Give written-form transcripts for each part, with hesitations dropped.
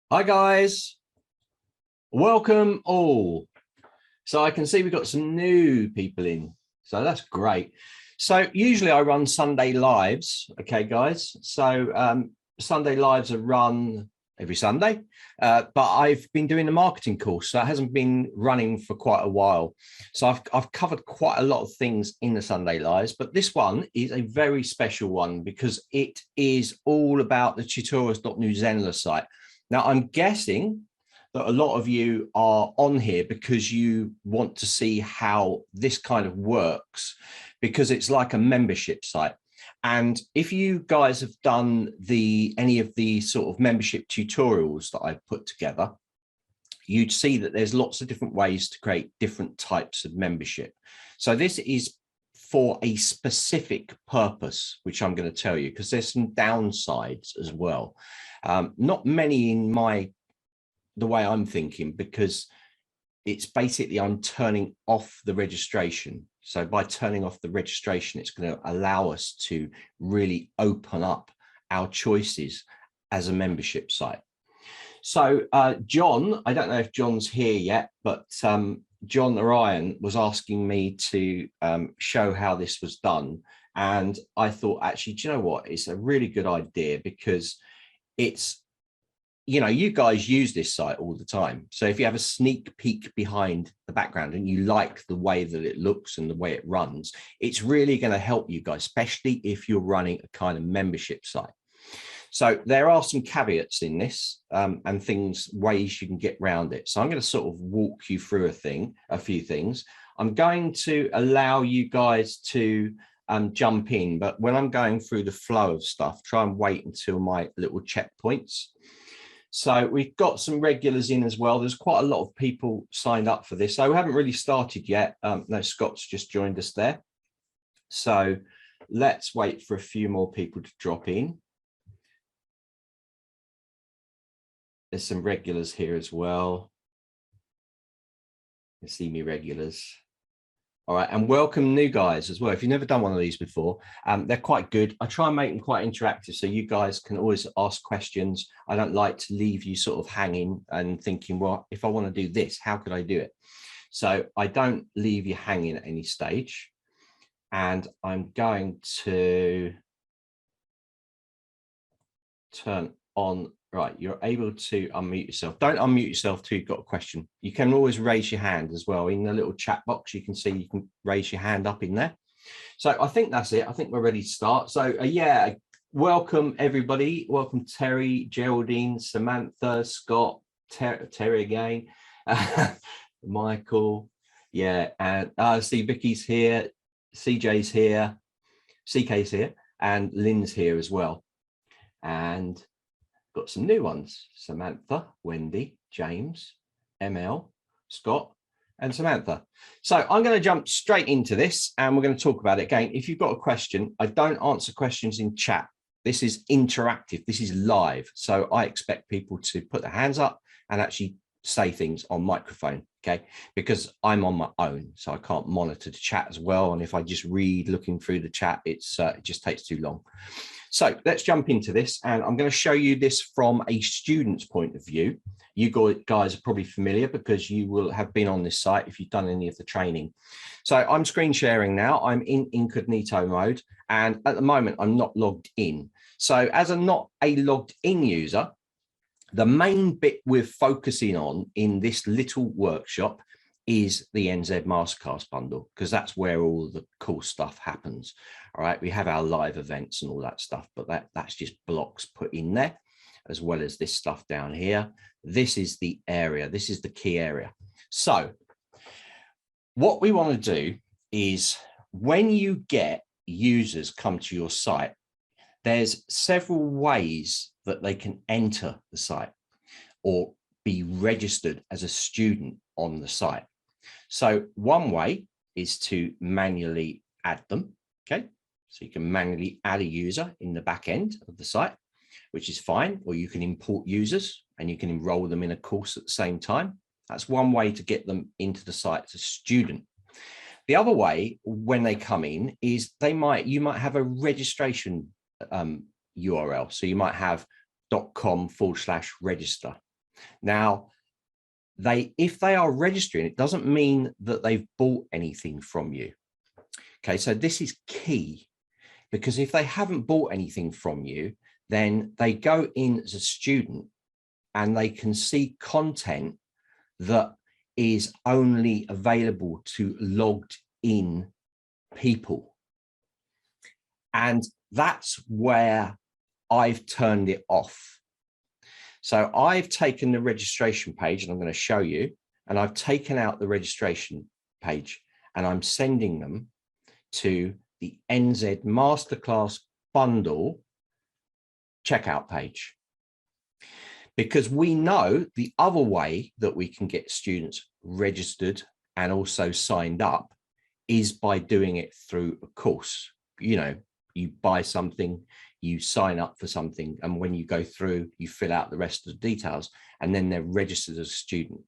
Hi guys, welcome all. So I can see we've got some new people in, so that's great. So usually I run Sunday lives, okay guys? So Sunday lives are run every Sunday, but I've been doing a marketing course, so it hasn't been running for quite a while. So I've covered quite a lot of things in the Sunday lives, but this one is a very special one because it is all about the tutorials.new Zenler site. Now I'm guessing that a lot of you are on here because you want to see how this kind of works, because it's like a membership site. And if you guys have done any of the sort of membership tutorials that I've put together, you'd see that there's lots of different ways to create different types of membership. So this is for a specific purpose, which I'm going to tell you, because there's some downsides as well. Not many in the way I'm thinking, because it's basically I'm turning off the registration. So by turning off the registration, it's going to allow us to really open up our choices as a membership site. So John, I don't know if John's here yet, but John Orion was asking me to show how this was done. And I thought, actually, do you know what? It's a really good idea, because it's, you guys use this site all the time. So if you have a sneak peek behind the background and you like the way that it looks and the way it runs, it's really going to help you guys, especially if you're running a kind of membership site. So there are some caveats in this and ways you can get around it. So I'm going to sort of walk you through a few things. I'm going to allow you guys to jump in, but when I'm going through the flow of stuff, try and wait until my little checkpoints. So we've got some regulars in as well. There's quite a lot of people signed up for this. So we haven't really started yet. No, Scott's just joined us there. So let's wait for a few more people to drop in. There's some regulars here as well. You see me regulars. All right, and welcome new guys as well. If you've never done one of these before, they're quite good. I try and make them quite interactive, so you guys can always ask questions. I don't like to leave you sort of hanging and thinking, well, if I want to do this, how could I do it? So I don't leave you hanging at any stage. And I'm going to turn on. Right, you're able to unmute yourself. Don't unmute yourself till you've got a question. You can always raise your hand as well. In the little chat box, you can see you can raise your hand up in there. So I think that's it. I think we're ready to start. So yeah, welcome everybody. Welcome Terry, Geraldine, Samantha, Scott, Terry again, Michael. Yeah, and I see Vicky's here, CJ's here, CK's here, and Lynn's here as well. And got some new ones: Samantha, Wendy, James, ML, Scott, and Samantha. So I'm going to jump straight into this and we're going to talk about it. Again, if you've got a question, I don't answer questions in chat. This is interactive. This is live. So I expect people to put their hands up and actually say things on microphone, okay? Because I'm on my own, so I can't monitor the chat as well. And if I just read looking through the chat, it just takes too long. So let's jump into this, and I'm going to show you this from a student's point of view. You guys are probably familiar because you will have been on this site if you've done any of the training. So I'm screen sharing now. I'm in incognito mode, and at the moment I'm not logged in. So as a not a logged in user, the main bit we're focusing on in this little workshop is the NZ Masterclass Bundle, because that's where all the cool stuff happens. All right, we have our live events and all that stuff, but that's just blocks put in there, as well as this stuff down here. This is the area. This is the key area. So what we want to do is, when you get users come to your site, there's several ways that they can enter the site or be registered as a student on the site. So one way is to manually add them, okay? So you can manually add a user in the back end of the site, which is fine, or you can import users and you can enroll them in a course at the same time. That's one way to get them into the site as a student. The other way, when they come in, is you might have a registration URL. So you might have .com/register, Now, if they are registering, it doesn't mean that they've bought anything from you. Okay, so this is key, because if they haven't bought anything from you, then they go in as a student and they can see content that is only available to logged in people. And that's where I've turned it off. So I've taken the registration page, and I'm going to show you, and I've taken out the registration page and I'm sending them to the NZ Masterclass Bundle checkout page. Because we know the other way that we can get students registered and also signed up is by doing it through a course. You know, you buy something, you sign up for something, and when you go through, you fill out the rest of the details, and then they're registered as a student.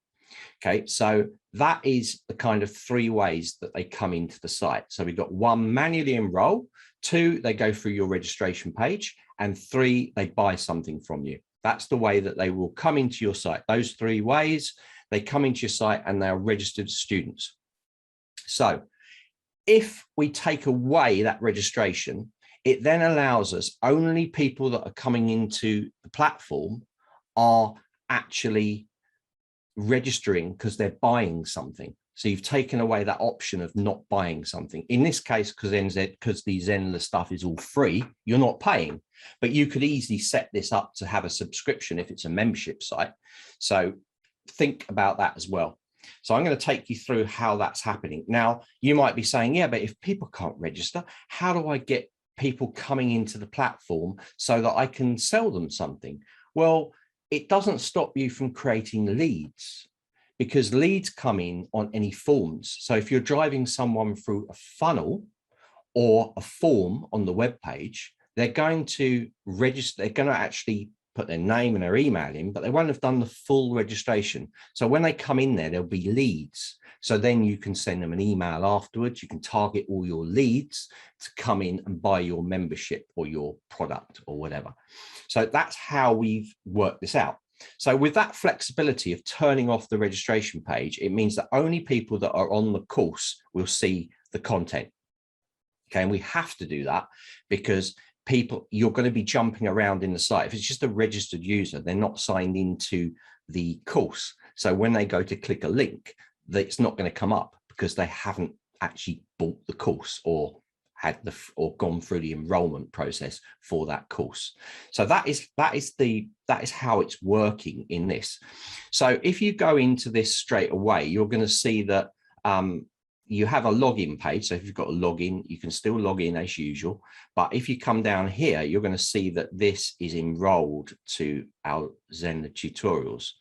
Okay, so that is the kind of 3 ways that they come into the site. So we've got 1, manually enroll; 2, they go through your registration page; and 3, they buy something from you. That's the way that they will come into your site. Those 3 ways, they come into your site and they are registered students. So if we take away that registration, it then allows us, only people that are coming into the platform are actually registering because they're buying something. So you've taken away that option of not buying something. In this case, because the Zendler stuff is all free, you're not paying, but you could easily set this up to have a subscription if it's a membership site. So think about that as well. So I'm going to take you through how that's happening. Now, you might be saying, yeah, but if people can't register, how do I get people coming into the platform so that I can sell them something? Well, it doesn't stop you from creating leads, because leads come in on any forms. So if you're driving someone through a funnel or a form on the web page, they're going to register, they're going to actually put their name and their email in, but they won't have done the full registration. So when they come in there, there'll be leads. So then you can send them an email afterwards. You can target all your leads to come in and buy your membership or your product or whatever. So that's how we've worked this out. So with that flexibility of turning off the registration page, it means that only people that are on the course will see the content. Okay, and we have to do that because you're going to be jumping around in the site. If it's just a registered user, they're not signed into the course. So when they go to click a link, it's not going to come up because they haven't actually bought the course or gone through the enrollment process for that course. So that is how it's working in this. So if you go into this straight away, you're going to see that you have a login page. So if you've got a login, you can still log in as usual. But if you come down here, you're going to see that this is enrolled to our Zenler tutorials.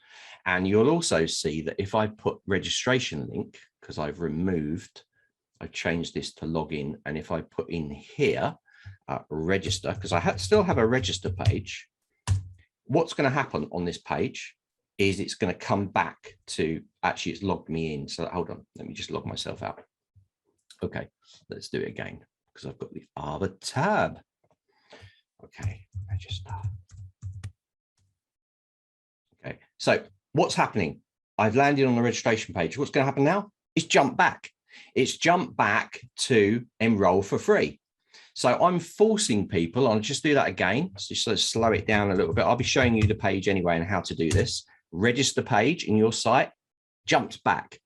And you'll also see that if I put registration link, because I've changed this to login. And if I put in here, register, because I still have a register page, what's going to happen on this page is it's going to come back to, actually it's logged me in. So hold on, let me just log myself out. Okay, let's do it again because I've got the other tab. Okay, register. Okay, so what's happening? I've landed on the registration page. What's going to happen now? It's jump back. It's jumped back to enroll for free. So I'm forcing people, I'll just do that again, just to slow it down a little bit. I'll be showing you the page anyway and how to do this. Register page in your site, jumped back.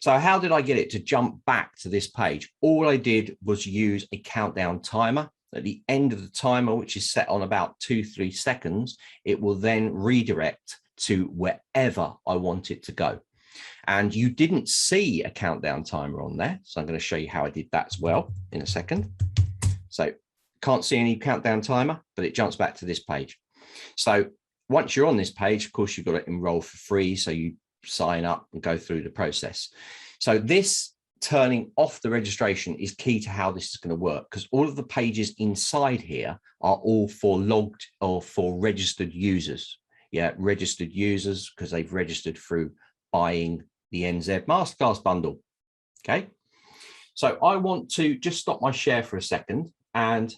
So how did I get it to jump back to this page? All I did was use a countdown timer. At the end of the timer, which is set on about 2-3 seconds, it will then redirect to wherever I want it to go. And you didn't see a countdown timer on there. So I'm going to show you how I did that as well in a second. So can't see any countdown timer, but it jumps back to this page. So once you're on this page, of course, you've got to enroll for free. So you sign up and go through the process. So this turning off the registration is key to how this is going to work, because all of the pages inside here are all for logged or for registered users. Yeah, registered users because they've registered through buying the NZ Masterclass Bundle. Okay, so I want to just stop my share for a second. And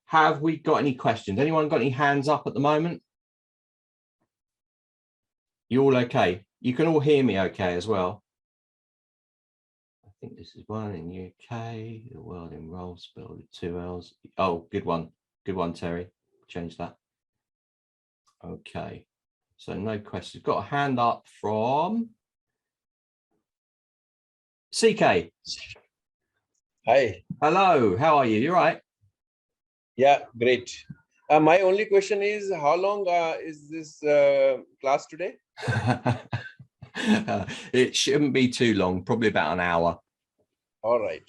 have we got any questions? Anyone got any hands up at the moment? You all okay? You can all hear me okay as well. I think this is one in UK, the world enrolls spelled 2 L's. Oh, good one. Good one, Terry. Change that. Okay. So no questions. Got a hand up from CK. Hi. Hello. How are you? You all right? Yeah, great. My only question is, how long is this class today? It shouldn't be too long, probably about an hour. All right.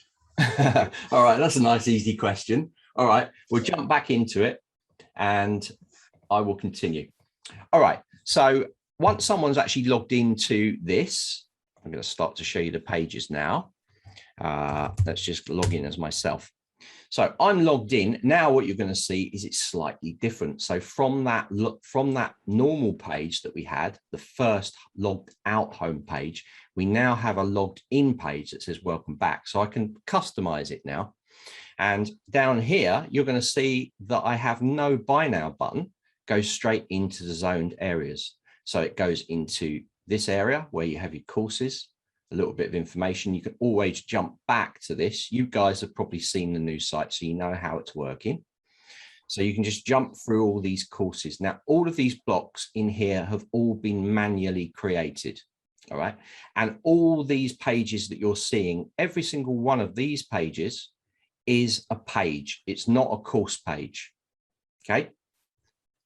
All right, that's a nice, easy question. All right, we'll jump back into it and I will continue. All right, so once someone's actually logged into this, I'm going to start to show you the pages now. Let's just log in as myself. So I'm logged in. Now what you're going to see is it's slightly different. So from that normal page that we had, the first logged out home page, we now have a logged in page that says welcome back. So I can customize it now. And down here, you're going to see that I have no buy now button, goes straight into the zoned areas. So it goes into this area where you have your courses, a little bit of information. You can always jump back to this. You guys have probably seen the new site, so you know how it's working. So you can just jump through all these courses. Now, all of these blocks in here have all been manually created. All right. And all these pages that you're seeing, every single one of these pages is a page. It's not a course page. Okay.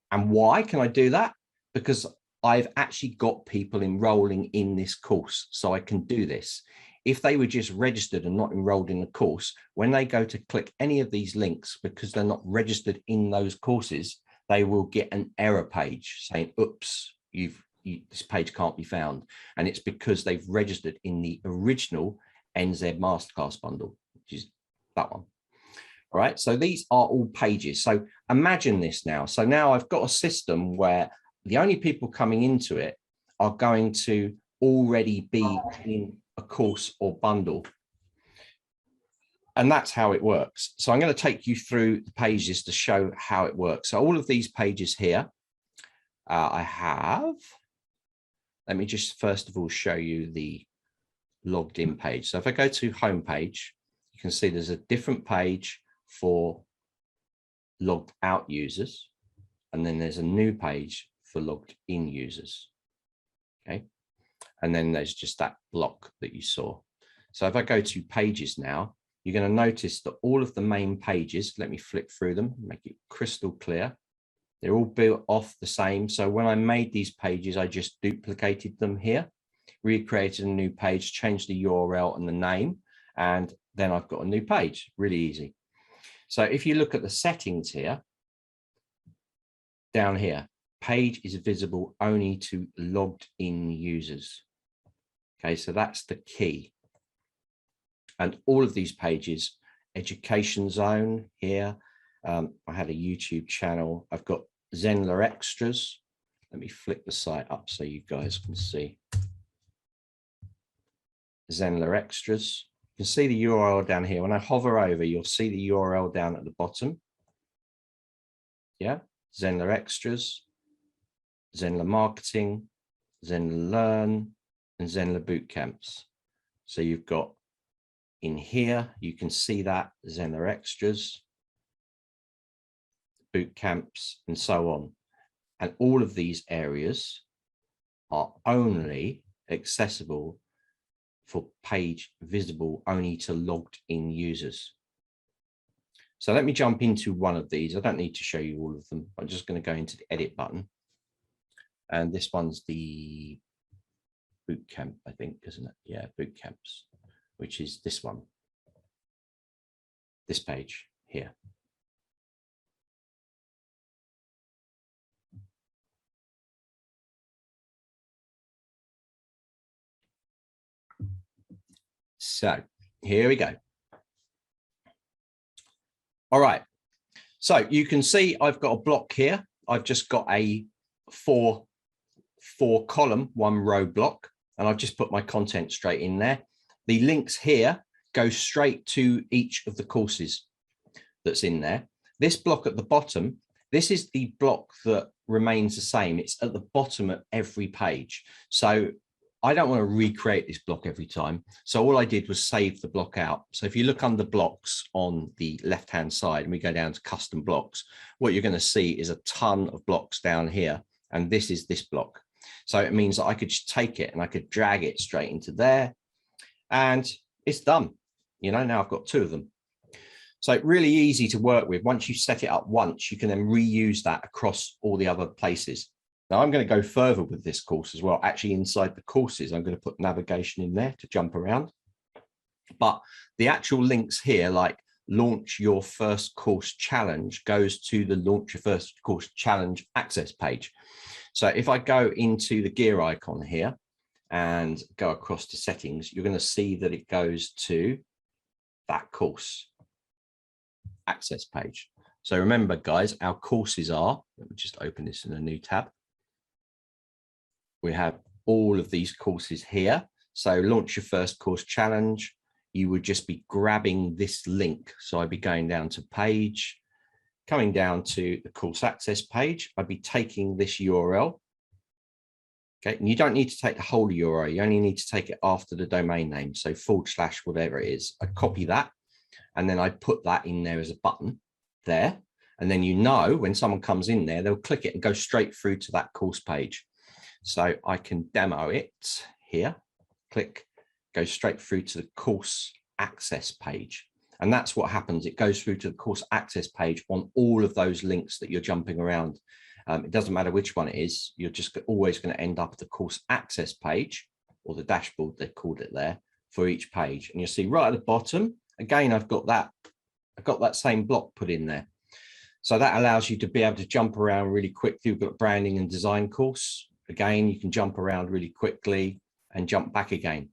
And why can I do that? Because I've actually got people enrolling in this course, so I can do this. If they were just registered and not enrolled in the course, when they go to click any of these links, because they're not registered in those courses, they will get an error page saying, oops, this page can't be found. And it's because they've registered in the original NZ Masterclass Bundle, which is that one. All right, so these are all pages. So imagine this now. So now I've got a system where the only people coming into it are going to already be in a course or bundle. And that's how it works. So I'm going to take you through the pages to show how it works. So all of these pages here, let me just first of all show you the logged in page. So if I go to home page, you can see there's a different page for logged out users. And then there's a new page for logged in users. Okay. And then there's just that block that you saw. So if I go to pages now, you're going to notice that all of the main pages, let me flick through them, make it crystal clear. They're all built off the same. So when I made these pages, I just duplicated them here, recreated a new page, changed the URL and the name, and then I've got a new page. Really easy. So if you look at the settings here, down here, page is visible only to logged in users. Okay, so that's the key. And all of these pages, education zone here. I had a YouTube channel. I've got Zenler extras. Let me flick the site up so you guys can see. Zenler extras. You can see the URL down here. When I hover over, you'll see the URL down at the bottom. Yeah, Zenler extras, Zenler marketing, Zenler learn, and Zenler boot camps. So you've got in here, you can see that Zenler extras, boot camps, and so on. And all of these areas are only accessible for page visible only to logged in users. So let me jump into one of these. I don't need to show you all of them. I'm just going to go into the edit button. And this one's the boot camp, I think, isn't it? Yeah, boot camps, which is this one, this page here. So here we go. All right. So you can see I've got a block here. I've just got a four column, 1 row block, and I've just put my content straight in there. The links here go straight to each of the courses that's in there. This block at the bottom, this is the block that remains the same. It's at the bottom of every page. So I don't want to recreate this block every time. So all I did was save the block out. So if you look under blocks on the left-hand side and we go down to custom blocks, what you're going to see is a ton of blocks down here. And this is this block. So it means that I could just take it and I could drag it straight into there and it's done. You know, now I've got 2 of them. So really easy to work with. Once you set it up once, you can then reuse that across all the other places. Now I'm going to go further with this course as well. Actually, inside the courses, I'm going to put navigation in there to jump around. But the actual links here, like launch your first course challenge, goes to the launch your first course challenge access page. So if I go into the gear icon here and go across to settings, you're going to see that it goes to that course access page. So remember, guys, our courses are, let me just open this in a new tab. We have all of these courses here. So launch your first course challenge. You would just be grabbing this link. So I'd be going down to page, coming down to the course access page. I'd be taking this URL. Okay, and you don't need to take the whole URL. You only need to take it after the domain name. So / whatever it is. I copy that and then I put that in there as a button there. And then, you know, when someone comes in there, they'll click it and go straight through to that course page. So I can demo it here, click, go straight through to the course access page. And that's what happens. It goes through to the course access page on all of those links that you're jumping around. It doesn't matter which one it is. You're just always going to end up at the course access page or the dashboard, they called it there, for each page. And you'll see right at the bottom, again, I've got that same block put in there. So that allows you to be able to jump around really quickly. We've got branding and design course. Again, you can jump around really quickly and jump back again.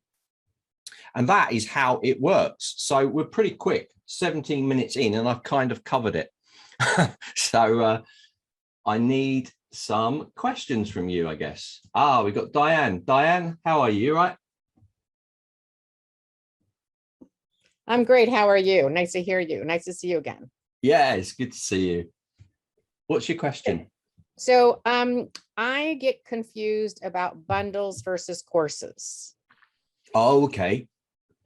And that is how it works. So we're pretty quick, 17 minutes in, and I've kind of covered it. So I need some questions from you, I guess. We've got Diane. Diane, how are you? You all right? I'm great. How are you? Nice to hear you. Nice to see you again. Yeah, it's good to see you. What's your question? So I get confused about bundles versus courses. Oh, okay.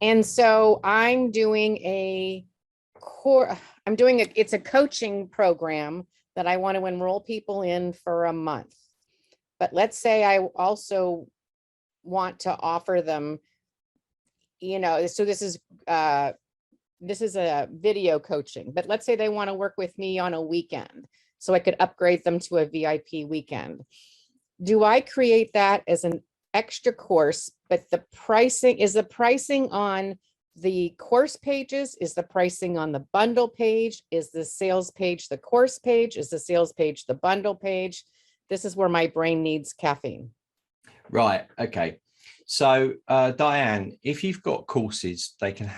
And so I'm doing it's a coaching program that I want to enroll people in for a month. But let's say I also want to offer them, you know, so this is a video coaching, but let's say they want to work with me on a weekend. So I could upgrade them to a VIP weekend. Do I create that as an extra course, but the pricing on the course pages? Is the pricing on the bundle page? Is the sales page the course page? Is the sales page the bundle page? This is where my brain needs caffeine. Right. Okay. So Diane, if you've got courses, they can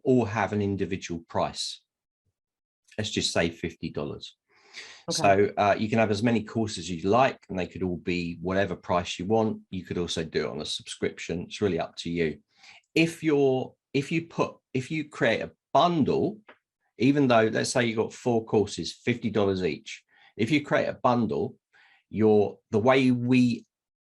all have an individual price. Let's just say $50. Okay. So you can have as many courses as you like, and they could all be whatever price you want. You could also do it on a subscription. It's really up to you. If you create a bundle, even though let's say you got 4 courses, $50 each. If you create a bundle, the way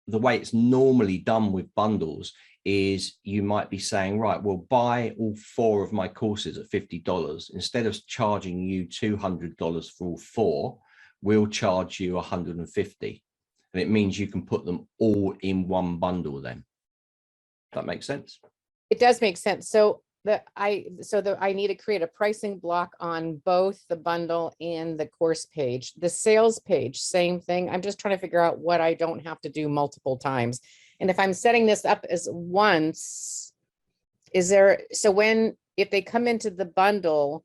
it's normally done with bundles is you might be saying, right, well, buy all 4 of my courses at $50. Instead of charging you $200 for all 4, we'll charge you $150. And it means you can put them all in one bundle then. That makes sense? It does make sense. So I need to create a pricing block on both the bundle and the course page. The sales page, same thing. I'm just trying to figure out what I don't have to do multiple times. And if I'm setting this up as once, if they come into the bundle,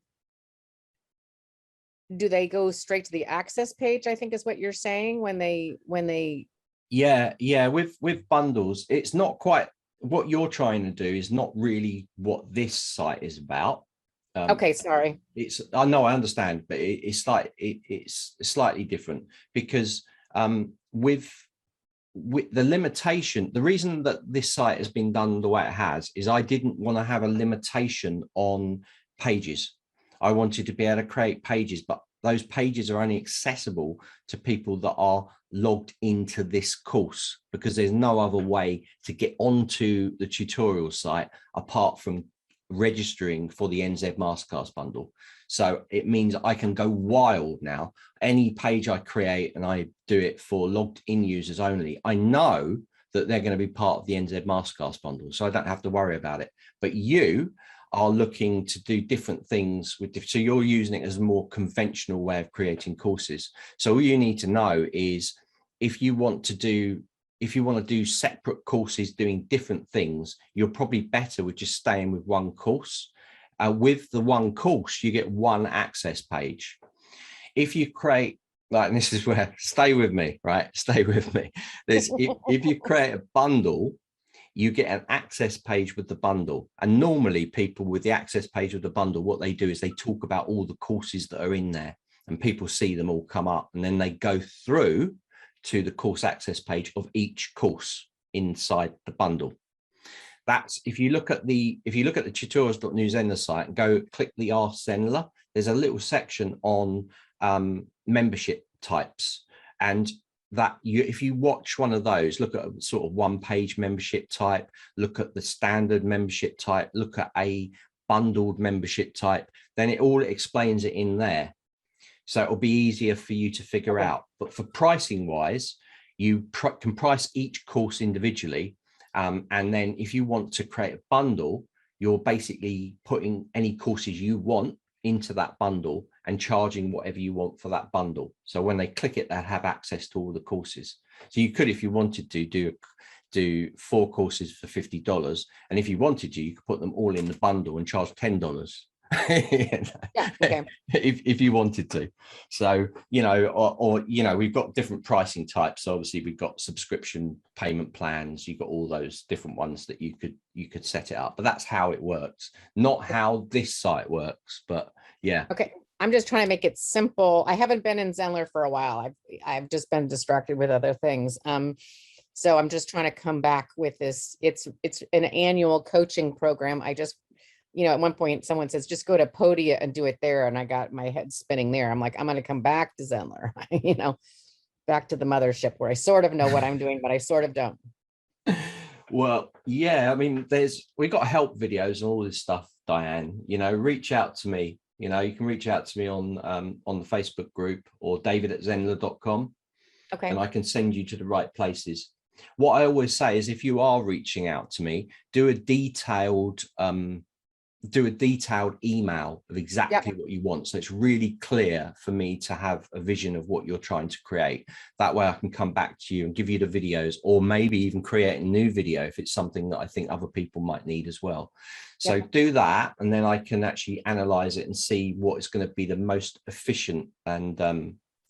do they go straight to the access page? I think is what you're saying when they. Yeah. With bundles, it's not quite what you're trying to do is not really what this site is about. Okay, sorry. I know, I understand, but it's slightly different because with the limitation, the reason that this site has been done the way it has is I didn't want to have a limitation on pages. I wanted to be able to create pages, but those pages are only accessible to people that are logged into this course, because there's no other way to get onto the tutorial site apart from registering for the NZ Masterclass bundle. So it means I can go wild now. Any page I create, and I do it for logged in users only, I know that they're going to be part of the NZ Masterclass bundle, so I don't have to worry about it. But you are looking to do different things with, so you're using it as a more conventional way of creating courses. So all you need to know is, if you want to do separate courses doing different things, you're probably better with just staying with one course. With the one course, you get one access page. If you create, like, and this is where, stay with me, right? Stay with me. If you create a bundle, you get an access page with the bundle. And normally people with the access page with the bundle, what they do is they talk about all the courses that are in there, and people see them all come up, and then they go through to the course access page of each course inside the bundle. That's, if you look at the tutorials.new Zendler site and go click the Ask Zendler, there's a little section on membership types, and that if you watch one of those, look at a sort of one-page membership type, look at the standard membership type, look at a bundled membership type, then it all explains it in there. So it'll be easier for you to figure out. But for pricing wise, you can price each course individually. And then if you want to create a bundle, you're basically putting any courses you want into that bundle and charging whatever you want for that bundle. So when they click it, they'll have access to all the courses. So you could, if you wanted to, do 4 courses for $50. And if you wanted to, you could put them all in the bundle and charge $10. Yeah, okay. if you wanted to. So, you know, or you know, we've got different pricing types. So obviously we've got subscription payment plans, you've got all those different ones that you could set it up. But that's how it works, not how this site works. But yeah. Okay, I'm just trying to make it simple. I haven't been in Zendler for a while. I've just been distracted with other things. So I'm just trying to come back with this. It's an annual coaching program. I just, you know, at one point someone says, just go to Podia and do it there. And I got my head spinning there. I'm like, I'm going to come back to Zendler, you know, back to the mothership where I sort of know what I'm doing, but I sort of don't. Well, yeah, I mean, we got help videos and all this stuff, Diane, you know, reach out to me. You know, you can reach out to me on the Facebook group, or david@zendler.com. Okay. And I can send you to the right places. What I always say is, if you are reaching out to me, do a detailed email of exactly what you want. So it's really clear for me to have a vision of what you're trying to create. That way I can come back to you and give you the videos, or maybe even create a new video if it's something that I think other people might need as well. So do that, and then I can actually analyze it and see what is going to be the most efficient and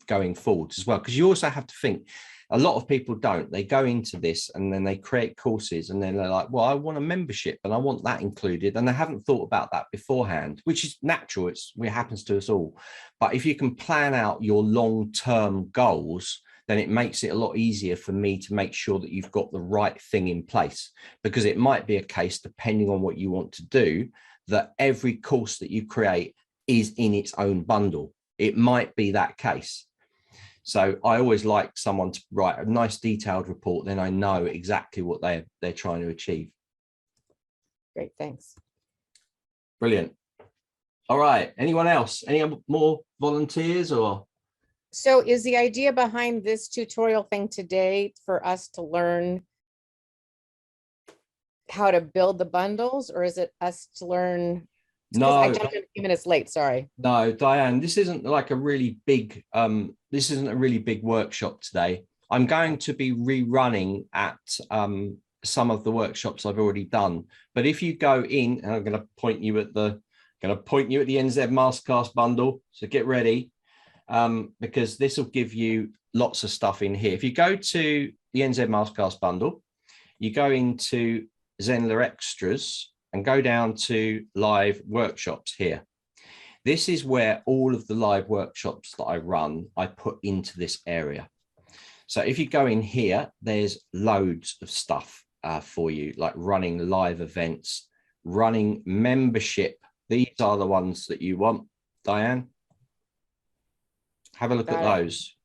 going forward as well. Because you also have to think, a lot of people don't. They go into this and then they create courses, and then they're like, well, I want a membership and I want that included. And they haven't thought about that beforehand, which is natural. It happens to us all. But if you can plan out your long-term goals, then it makes it a lot easier for me to make sure that you've got the right thing in place. Because it might be a case, depending on what you want to do, that every course that you create is in its own bundle. It might be that case. So I always like someone to write a nice detailed report, then I know exactly what they're trying to achieve. Great, thanks. Brilliant. All right, anyone else? Any more volunteers? Or So is the idea behind this tutorial thing today for us to learn how to build the bundles, or is it us to learn? No, I jumped in a few minutes late, sorry. No, Diane, this isn't like a really big workshop today. I'm going to be rerunning at some of the workshops I've already done. But if you go in, and I'm going to point you at the NZ Masterclass bundle. So get ready, because this will give you lots of stuff in here. If you go to the NZ Masterclass bundle, you go into Zenler Extras and go down to live workshops here. This is where all of the live workshops that I run, I put into this area. So if you go in here, there's loads of stuff for you, like running live events, running membership. These are the ones that you want, Diane. Have a look at Got it. those,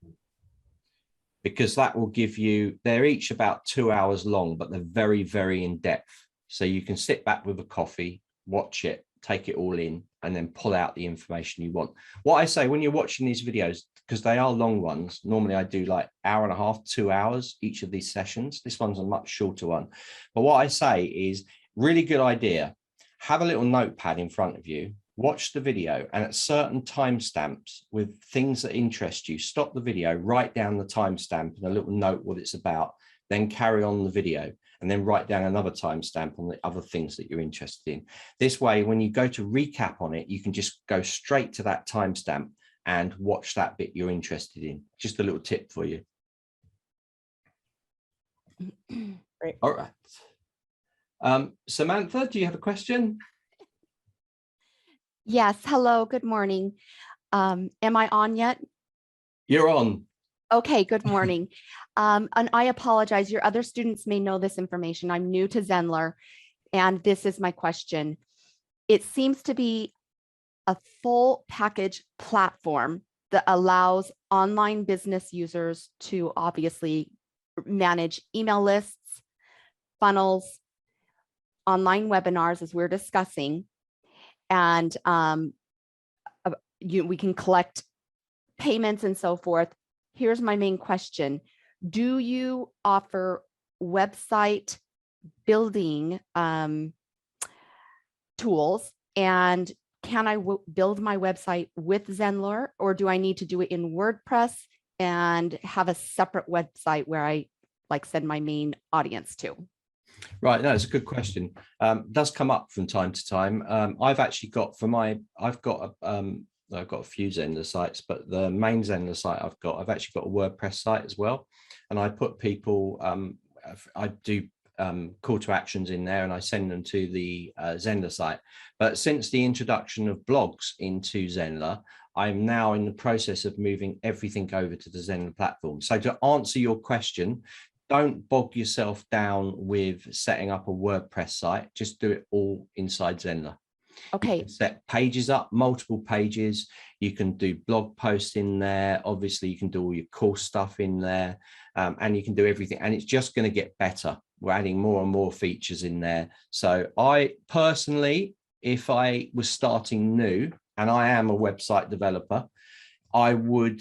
because that will give you, they're each about 2 hours long, but they're very, very in depth. So you can sit back with a coffee, watch it, take it all in, and then pull out the information you want. What I say when you're watching these videos, because they are long ones, normally I do like hour and a half, 2 hours each of these sessions. This one's a much shorter one. But what I say is, really good idea. Have a little notepad in front of you, watch the video, and at certain timestamps with things that interest you, stop the video, write down the timestamp and a little note what it's about, then carry on the video, and then write down another timestamp on the other things that you're interested in. This way, when you go to recap on it, you can just go straight to that timestamp and watch that bit you're interested in. Just a little tip for you. Great. All right. Samantha, do you have a question? Yes. Hello. Good morning. Am I on yet? You're on. Okay. Good morning. And I apologize. Your other students may know this information. I'm new to Zendler, and this is my question. It seems to be a full package platform that allows online business users to obviously manage email lists, funnels, online webinars, as we're discussing, and we can collect payments and so forth. Here's my main question. Do you offer website building tools? And can I build my website with Zendler, or do I need to do it in WordPress and have a separate website where I send my main audience to? Right, no, it's a good question. Does come up from time to time. I've actually got I've got a few Zendler sites, but the main Zendler site I've actually got a WordPress site as well, and I put people, I do call to actions in there, and I send them to the Zendler site. But since the introduction of blogs into Zendler, I'm now in the process of moving everything over to the Zendler platform. So to answer your question, don't bog yourself down with setting up a WordPress site. Just do it all inside Zendler. Okay. You can set pages up, multiple pages. You can do blog posts in there. Obviously, you can do all your course stuff in there, and you can do everything. And it's just going to get better. We're adding more and more features in there. So I personally, if I was starting new, and I am a website developer, I would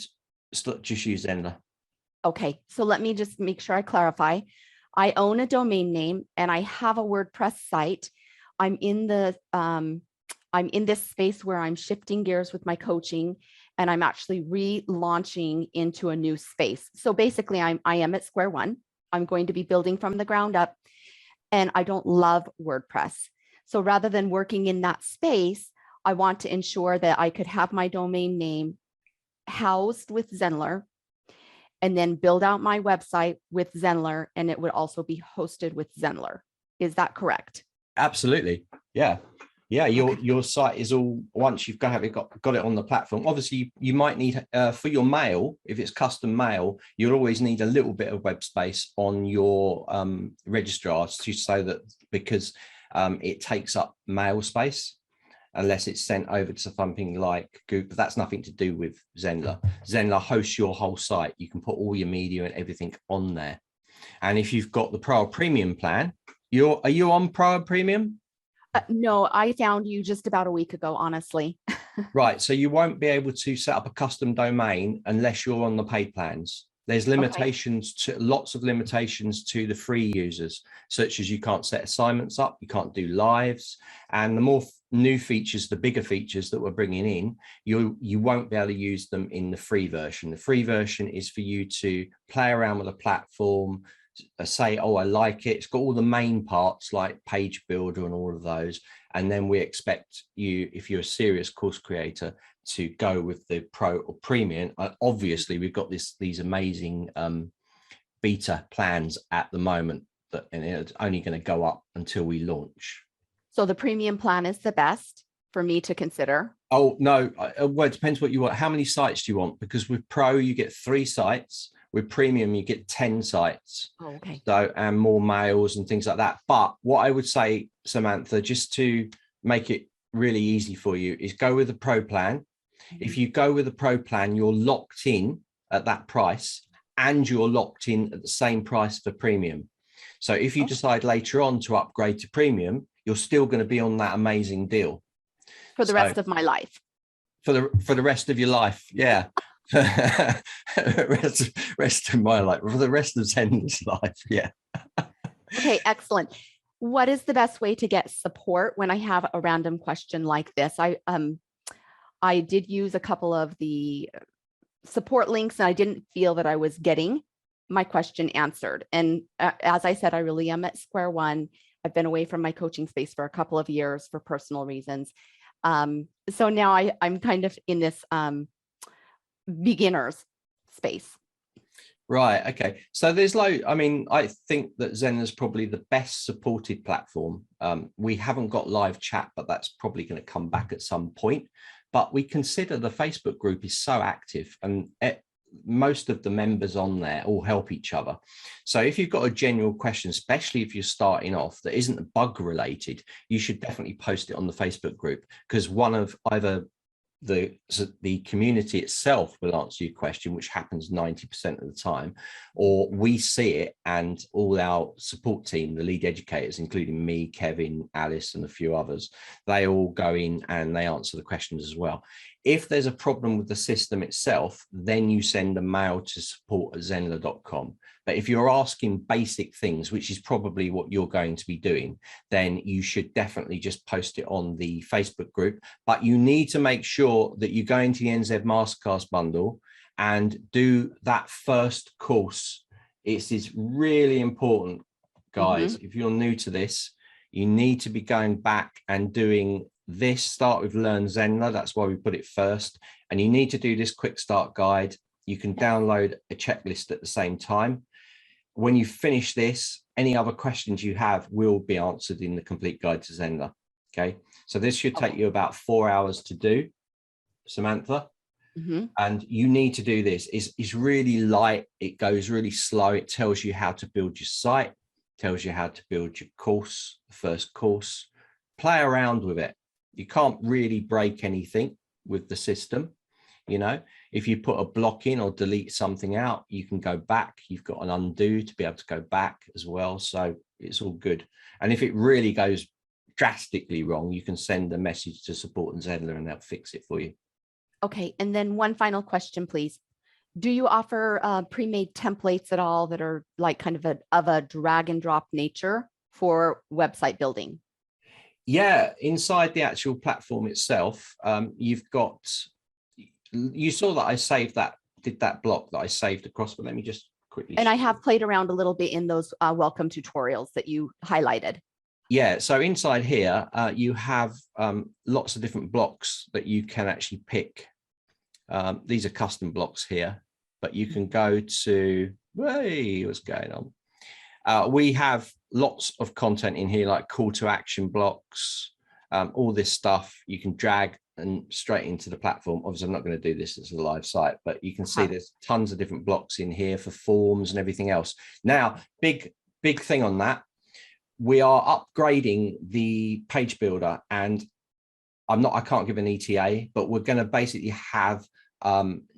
just use Zendler. Okay, so let me just make sure I clarify. I own a domain name and I have a WordPress site. I'm in this space where I'm shifting gears with my coaching, and I'm actually relaunching into a new space. So basically, I am at square one. I'm going to be building from the ground up, and I don't love WordPress. So rather than working in that space, I want to ensure that I could have my domain name housed with Zendler, and then build out my website with Zendler, and it would also be hosted with Zendler. Is that correct? Absolutely. Yeah. Yeah. Okay. Your site is all, once you've got it on the platform. Obviously, you might need for your mail, if it's custom mail, you'll always need a little bit of web space on your registrars to so that, because it takes up mail space unless it's sent over to something like Google. But that's nothing to do with Zendler. Zendler hosts your whole site. You can put all your media and everything on there. And if you've got the Pro or Premium plan, are you on Pro or Premium? No, I found you just about a week ago, honestly. Right. So you won't be able to set up a custom domain unless you're on the paid plans. There's limitations to lots of limitations to the free users, such as you can't set assignments up, you can't do lives, and the more new features, the bigger features that we're bringing in, you won't be able to use them in the free version. The free version is for you to play around with a platform, say, oh, I like it. It's got all the main parts like page builder and all of those. And then we expect you, if you're a serious course creator, to go with the Pro or Premium. Obviously, we've got these amazing beta plans at the moment, and it's only going to go up until we launch. So the premium plan is the best for me to consider. Oh, no. Well, it depends what you want. How many sites do you want? Because with Pro, you get 3 sites. With Premium, you get 10 sites. Oh, okay. So, and more mails and things like that. But what I would say, Samantha, just to make it really easy for you, is go with the Pro plan. If you go with a pro plan, you're locked in at that price, and you're locked in at the same price for premium. So if you decide later on to upgrade to premium, you're still going to be on that amazing deal For the rest of my life. For the rest of your life, yeah. rest of my life, for the rest of Zendler's life, yeah. Okay, excellent. What is the best way to get support when I have a random question like this? I did use a couple of the support links, and I didn't feel that I was getting my question answered. And as I said, I really am at square one. I've been away from my coaching space for a couple of years for personal reasons. So now I'm kind of in this beginner's space. Right. Okay. So there's I think that Zendler is probably the best supported platform. We haven't got live chat, but that's probably going to come back at some point. But we consider the Facebook group is so active, and most of the members on there all help each other. So if you've got a general question, especially if you're starting off that isn't bug related, you should definitely post it on the Facebook group, because one of either the community itself will answer your question, which happens 90% of the time, or we see it and all our support team, the lead educators, including me, Kevin, Alice, and a few others, they all go in and they answer the questions as well. If there's a problem with the system itself, then you send a mail to support@zenler.com. But if you're asking basic things, which is probably what you're going to be doing, then you should definitely just post it on the Facebook group. But you need to make sure that you go into the NZ Masterclass Bundle and do that first course. It's really important, guys. If you're new to this, you need to be going back and doing this. Start with Learn Zendler. That's why we put it first. And you need to do this quick start guide. You can download a checklist at the same time. When you finish this, any other questions you have will be answered in the complete guide to Zendler. Okay. So this should take you about 4 hours to do, Samantha. And you need to do this. It's really light. It goes really slow. It tells you how to build your site, tells you how to build your course, the first course. Play around with it. You can't really break anything with the system. You know, if you put a block in or delete something out, you can go back. You've got an undo to be able to go back as well. So it's all good. And if it really goes drastically wrong, you can send a message to support and Zendler and they'll fix it for you. Okay. And then one final question, please. Do you offer pre-made templates at all that are like kind of a drag and drop nature for website building? Yeah, inside the actual platform itself, you've got, you saw that I saved did that block that I saved across, but let me just quickly. And I have played around a little bit in those welcome tutorials that you highlighted. Yeah, so inside here, you have lots of different blocks that you can actually pick. These are custom blocks here, but you can go to, hey, what's going on? We have lots of content in here, like call to action blocks, all this stuff you can drag and straight into the platform. Obviously, I'm not going to do this as a live site, but you can see there's tons of different blocks in here for forms and everything else. Now, big thing on that, we are upgrading the page builder, and I can't give an ETA, but we're going to basically have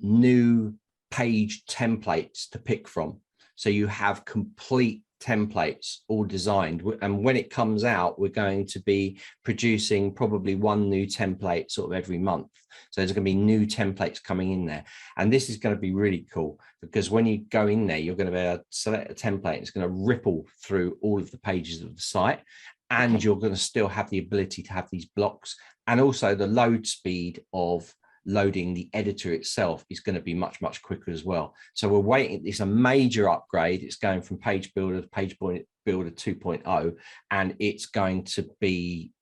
new page templates to pick from. So you have complete templates all designed, and when it comes out, we're going to be producing probably one new template sort of every month. So there's going to be new templates coming in there, and this is going to be really cool, because when you go in there, you're going to be able to select a template. It's going to ripple through all of the pages of the site, and you're going to still have the ability to have these blocks, and also the load speed of loading the editor itself is going to be much quicker as well. So we're waiting. It's a major upgrade. It's going from page builder to page builder 2.0, and it's going to be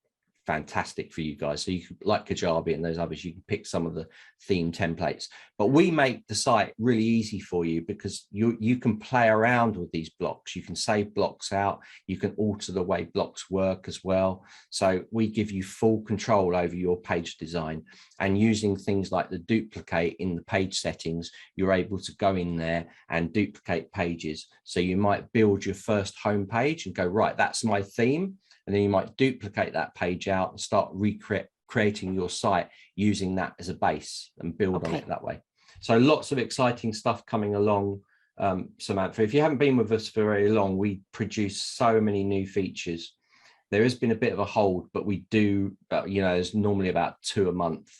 fantastic for you guys. So you can, like Kajabi and those others, you can pick some of the theme templates, but we make the site really easy for you, because you can play around with these blocks. You can save blocks out. You can alter the way blocks work as well. So we give you full control over your page design, and using things like the duplicate in the page settings, you're able to go in there and duplicate pages. So you might build your first home page and go, right, that's my theme. And then you might duplicate that page out and start creating your site using that as a base and build on Okay. it that way. So lots of exciting stuff coming along. Samantha, if you haven't been with us for very long, we produce so many new features. There has been a bit of a hold, but we do, there's normally about 2 a month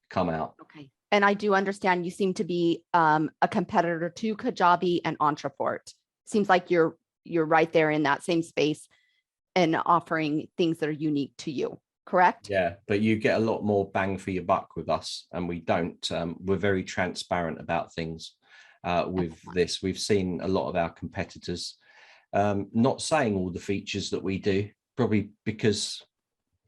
come out. Okay. And I do understand you seem to be a competitor to Kajabi and Entreport. Seems like you're right there in that same space and offering things that are unique to you, correct? Yeah, but you get a lot more bang for your buck with us, and we don't. We're very transparent about things with this. We've seen a lot of our competitors not saying all the features that we do, probably because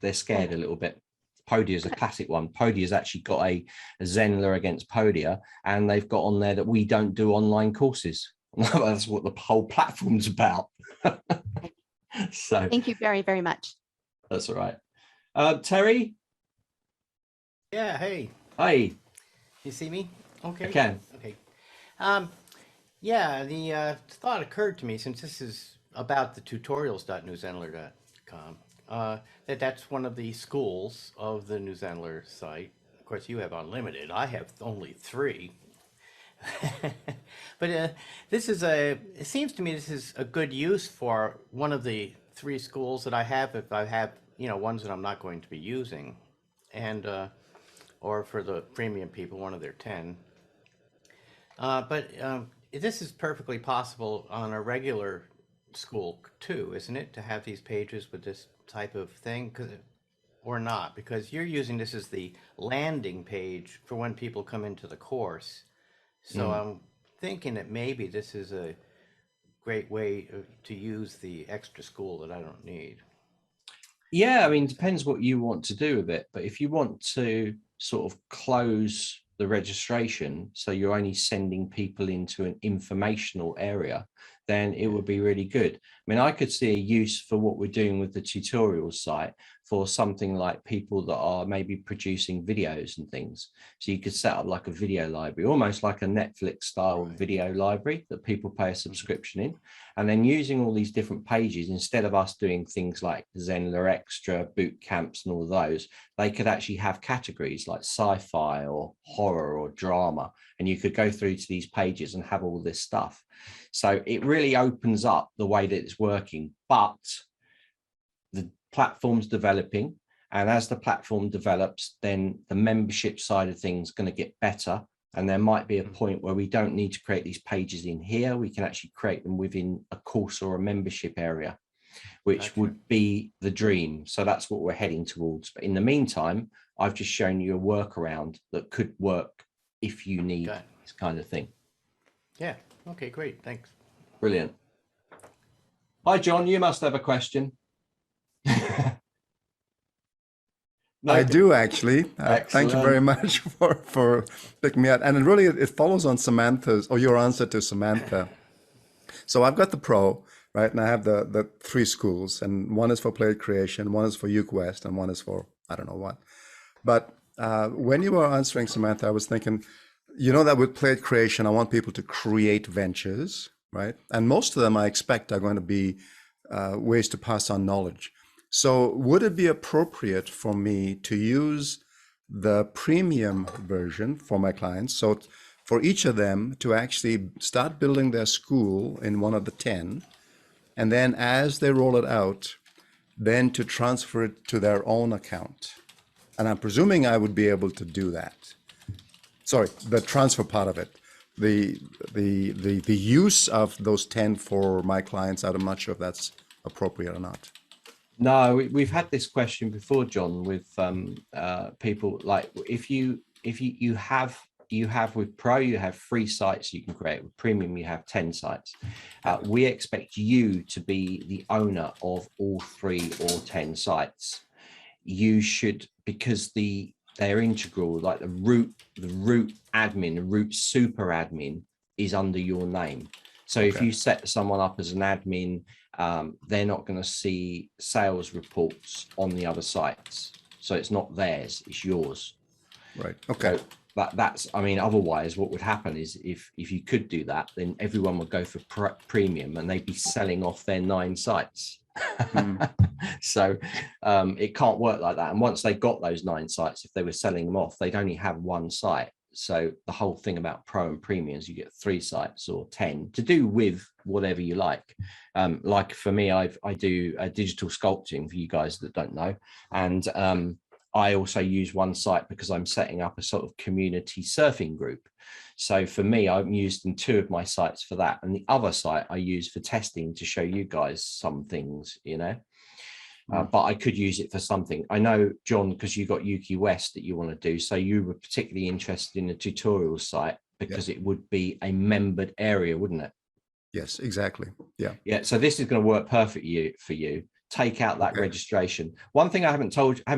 they're scared a little bit. Podia is a classic one. Podia has actually got a Zenler against Podia, and they've got on there that we don't do online courses. That's what the whole platform's about. So Thank you very, very much. that's all right. Terry? Yeah, hey, Hi. you see me? Okay. I can. Okay. Yeah, the thought occurred to me, since this is about the tutorials.newzenler.com, that's one of the schools of the New Zendler site. Of course, you have unlimited. I have only 3. But it seems to me this is a good use for one of the 3 schools that I have, if I have, ones that I'm not going to be using, and or for the premium people, one of their 10. But this is perfectly possible on a regular school too, isn't it? To have these pages with this type of thing, or not? Because you're using this as the landing page for when people come into the course. So I'm thinking that maybe this is a great way to use the extra school that I don't need. Yeah, I mean, it depends what you want to do with it. But if you want to sort of close the registration, so you're only sending people into an informational area, then it would be really good. I mean, I could see a use for what we're doing with the tutorials site for something like people that are maybe producing videos and things. So you could set up like a video library, almost like a Netflix style video library that people pay a subscription in. And then using all these different pages, instead of us doing things like Zenler Extra, boot camps and all of those, they could actually have categories like sci-fi or horror or drama. And you could go through to these pages and have all this stuff. So it really opens up the way that it's working, but the platform's developing. And as the platform develops, then the membership side of things is going to get better. And there might be a point where we don't need to create these pages in here. We can actually create them within a course or a membership area, which would be the dream. So that's what we're heading towards. But in the meantime, I've just shown you a workaround that could work if you need this kind of thing. Yeah. Okay, great. Thanks. Brilliant. Hi, John. You must have a question. No, I do actually. Thank you very much for picking me out. And it follows on Samantha's, or your answer to Samantha. So I've got the Pro, right? And I have the 3 schools, and one is for plate creation, one is for UQuest, and one is for I don't know what. But when you were answering, Samantha, I was thinking, that with plate creation, I want people to create ventures, right? And most of them I expect are going to be ways to pass on knowledge. So would it be appropriate for me to use the premium version for my clients? So for each of them to actually start building their school in one of the 10, and then as they roll it out, then to transfer it to their own account. And I'm presuming I would be able to do that. Sorry, the transfer part of it. The use of those 10 for my clients, I'm not sure if that's appropriate or not. No, we've had this question before, John, with people. Like if you have with Pro, you have 3 sites you can create. With Premium, you have 10 sites. We expect you to be the owner of all 3 or 10 sites. You should, because they're integral, like the root admin, the root super admin is under your name. So if you set someone up as an admin, they're not going to see sales reports on the other sites. So it's not theirs, it's yours. Right. Okay. So that's, I mean, otherwise what would happen is if you could do that, then everyone would go for premium and they'd be selling off their 9 sites. So it can't work like that. And once they got those 9 sites, if they were selling them off, they'd only have 1 site. So the whole thing about pro and premiums, you get 3 sites or 10 to do with whatever you like. Like for me, I do digital sculpting for you guys that don't know. And I also use 1 site because I'm setting up a sort of community surfing group. So for me, I'm using 2 of my sites for that. And the other site I use for testing to show you guys some things, you know. But I could use it for something. I know, John, because you got Yuki West that you want to do. So you were particularly interested in a tutorial site because it would be a membered area, wouldn't it? Yes, exactly. Yeah. Yeah. So this is going to work perfectly for you. Take out that registration. One thing I haven't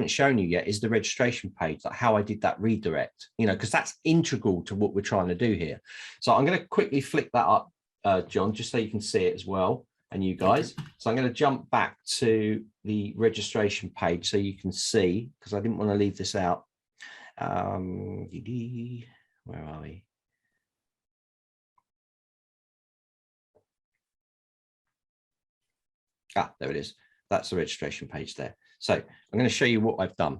shown you yet is the registration page, like how I did that redirect, you know, because that's integral to what we're trying to do here. So I'm going to quickly flick that up, John, just so you can see it as well. And you guys, so I'm going to jump back to the registration page so you can see, because I didn't want to leave this out. Where are we? There it is. That's the registration page there. So I'm going to show you what I've done.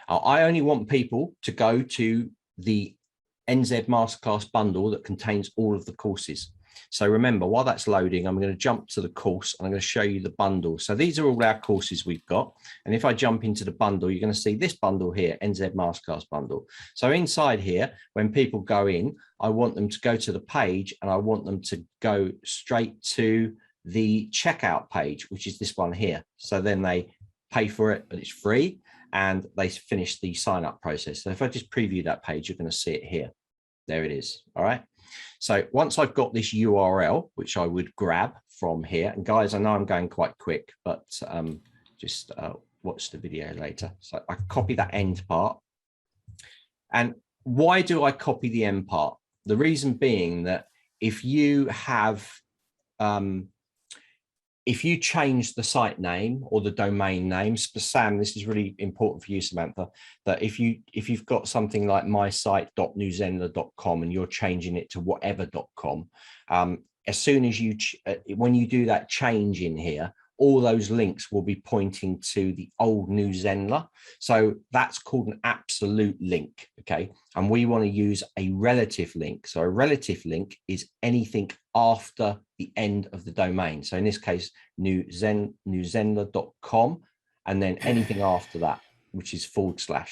I only want people to go to the NZ Masterclass bundle that contains all of the courses. So remember, while that's loading, I'm going to jump to the course and I'm going to show you the bundle. So these are all our courses we've got. And if I jump into the bundle, you're going to see this bundle here, NZ Masterclass bundle. So inside here, when people go in, I want them to go to the page and I want them to go straight to the checkout page, which is this one here. So then they pay for it, but it's free, and they finish the sign up process. So if I just preview that page, you're going to see it here. There it is. All right. So once I've got this URL, which I would grab from here, and guys, I know I'm going quite quick, but just watch the video later. So I copy that end part. And why do I copy the end part? The reason being that if you have, if you change the site name or the domain name, Sam, this is really important for you, Samantha, that if you've got something like mysite.newzendler.com and you're changing it to whatever.com, as soon as when you do that change in here, all those links will be pointing to the old New Zendler. So that's called an absolute link, okay? And we want to use a relative link. So a relative link is anything after the end of the domain. So in this case, newzendler.com, and then anything after that, which is /.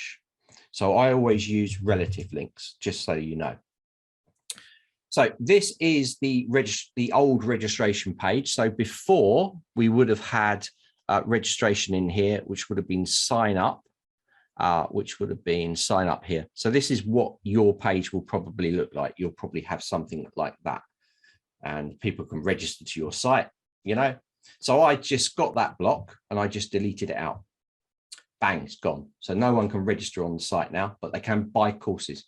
So I always use relative links, just so you know. So this is the old registration page. So before, we would have had registration in here, which would have been sign up, here. So this is what your page will probably look like. You'll probably have something like that, and people can register to your site, you know. So I just got that block and I just deleted it out. Bang, it's gone. So no one can register on the site now, but they can buy courses.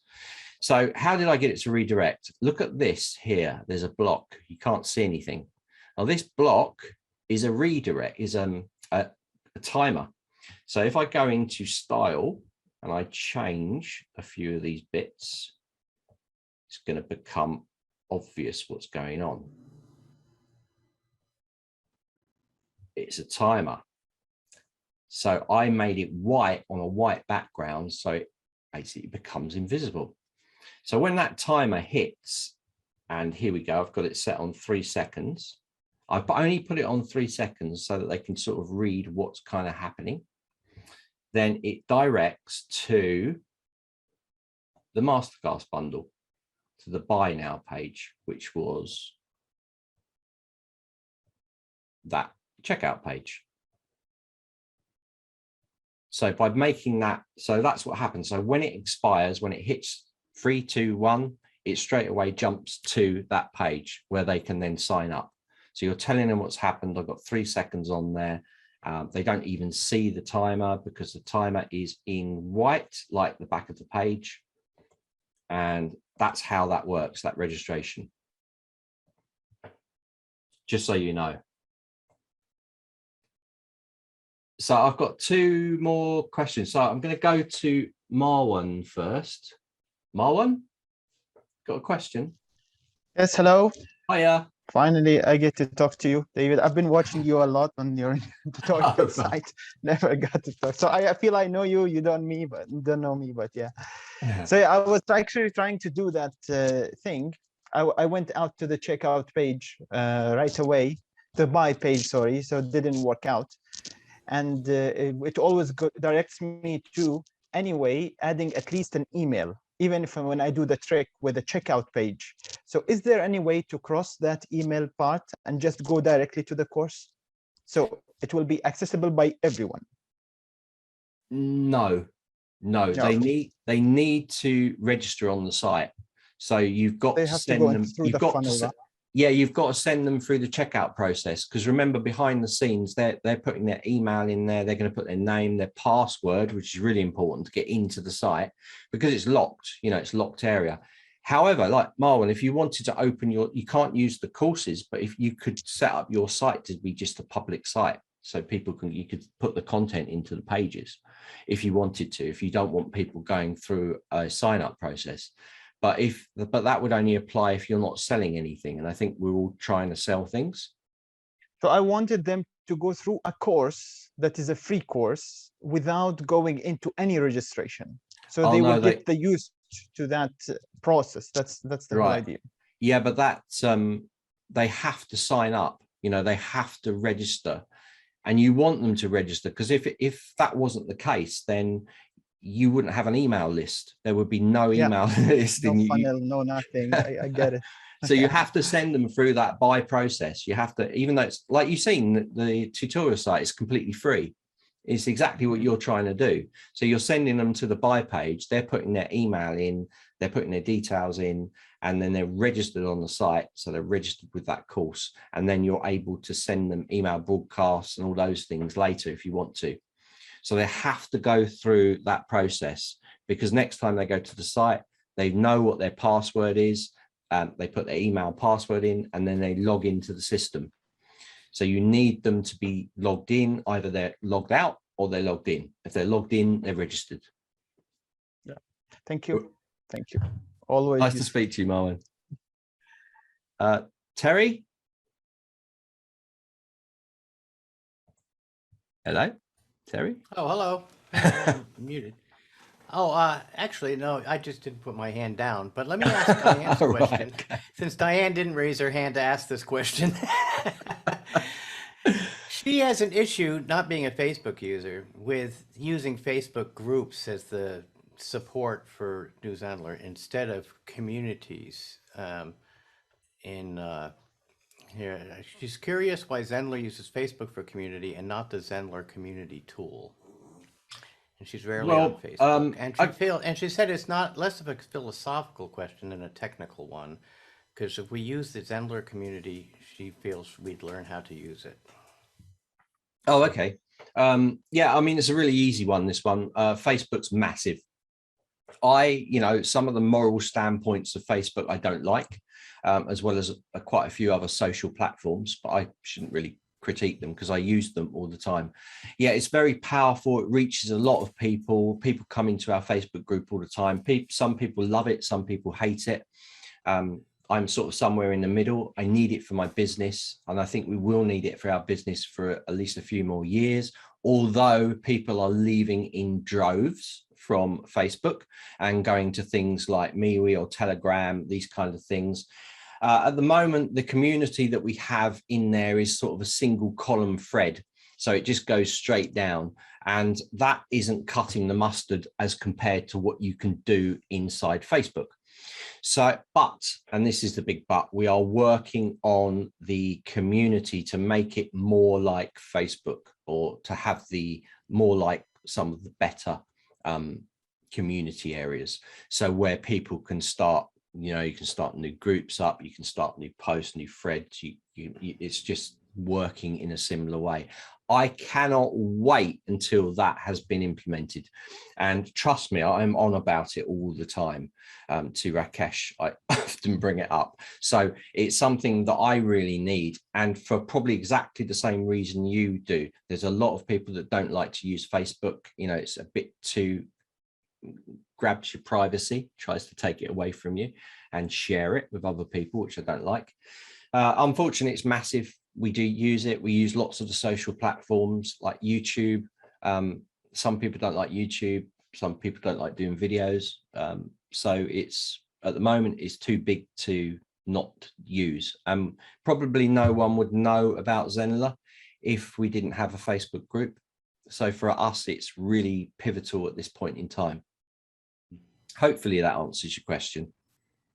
So how did I get it to redirect? Look at this here. There's a block. You can't see anything. Now this block is a redirect, is a timer. So if I go into style and I change a few of these bits, it's going to become obvious what's going on. It's a timer. So I made it white on a white background, so it basically becomes invisible. So when that timer hits, and here we go, I've got it set on 3 seconds. I've only put it on 3 seconds so that they can sort of read what's kind of happening. Then it directs to the Masterclass bundle, to the buy now page, which was that checkout page. So by making that, so that's what happens. So when it expires, when it hits 3, 2, 1, it straight away jumps to that page where they can then sign up. So you're telling them what's happened. I've got 3 seconds on there. They don't even see the timer because the timer is in white, like the back of the page. And that's how that works, that registration. Just so you know. So I've got 2 more questions. So I'm going to go to Marwan first. Marwan, got a question? Yes, hello. Hiya. Finally, I get to talk to you, David. I've been watching you a lot on your tutorial right. site. Never got to talk. So I feel I know you. You don't know me, but yeah. So I was actually trying to do that thing. I went out to the checkout page right away, the buy page, sorry. So it didn't work out. And it always directs me to, anyway, adding at least an email, even if when I do the trick with the checkout page. So is there any way to cross that email part and just go directly to the course? So it will be accessible by everyone. No, No. they need to register on the site. So you've got They to have to send go them. through You've the got funnel, to right? yeah, you've got to send them through the checkout process, because remember, behind the scenes, they're putting their email in there. They're going to put their name, their password, which is really important to get into the site because it's locked. You know, it's locked area. However, like Marwan, if you wanted to open you can't use the courses, but if you could set up your site to be just a public site, so you could put the content into the pages if you wanted to, if you don't want people going through a sign up process. But that would only apply if you're not selling anything. And I think we're all trying to sell things. So I wanted them to go through a course that is a free course without going into any registration. So they will get the used to that process. That's the whole idea. Yeah, but that's they have to sign up. You know, they have to register, and you want them to register, because if that wasn't the case, then you wouldn't have an email list. There would be no email list. No funnel, no nothing. I get it. So you have to send them through that buy process. You have to, even though it's like you've seen, the tutorial site is completely free. It's exactly what you're trying to do. So you're sending them to the buy page. They're putting their email in, they're putting their details in, and then they're registered on the site. So they're registered with that course. And then you're able to send them email broadcasts and all those things later if you want to. So they have to go through that process, because next time they go to the site, they know what their password is. They put their email password in, and then they log into the system. So you need them to be logged in. Either they're logged out or they're logged in. If they're logged in, they're registered. Yeah. Thank you. Thank you. Always nice to speak to you, Marwan. Terry? Hello? Terry? Oh, hello. I'm muted. Oh, actually, no, I just didn't put my hand down. But let me ask Diane's question, since Diane didn't raise her hand to ask this question. She has an issue, not being a Facebook user, with using Facebook groups as the support for New Zendler instead of communities. Here, she's curious why Zendler uses Facebook for community and not the Zendler community tool. And she's rarely on Facebook. And she said it's not less of a philosophical question than a technical one, because if we use the Zendler community, she feels we'd learn how to use it. Oh, okay. Yeah, I mean, it's a really easy one, this one. Facebook's massive. Some of the moral standpoints of Facebook I don't like, as well as quite a few other social platforms, but I shouldn't really critique them because I use them all the time. Yeah, it's very powerful. It reaches a lot of people. People come into our Facebook group all the time. Some people love it, some people hate it. I'm sort of somewhere in the middle. I need it for my business, and I think we will need it for our business for at least a few more years, although people are leaving in droves from Facebook and going to things like MeWe or Telegram, these kind of things. At the moment, the community that we have in there is sort of a single column thread. So it just goes straight down, and that isn't cutting the mustard as compared to what you can do inside Facebook. So, and this is the big but, we are working on the community to make it more like Facebook, or to have the more like some of the better community areas. So where people can start, you can start new groups up, you can start new posts, new threads. It's just working in a similar way. I cannot wait until that has been implemented. And trust me, I'm on about it all the time to Rakesh. I often bring it up. So it's something that I really need. And for probably exactly the same reason you do. There's a lot of people that don't like to use Facebook. It's a bit too, grabs your privacy, tries to take it away from you and share it with other people, which I don't like. Unfortunately, it's massive. We do use it. We use lots of the social platforms like YouTube. Some people don't like YouTube. Some people don't like doing videos. So it's at the moment it's too big to not use. Probably no one would know about Zendler if we didn't have a Facebook group. So for us, it's really pivotal at this point in time. Hopefully that answers your question.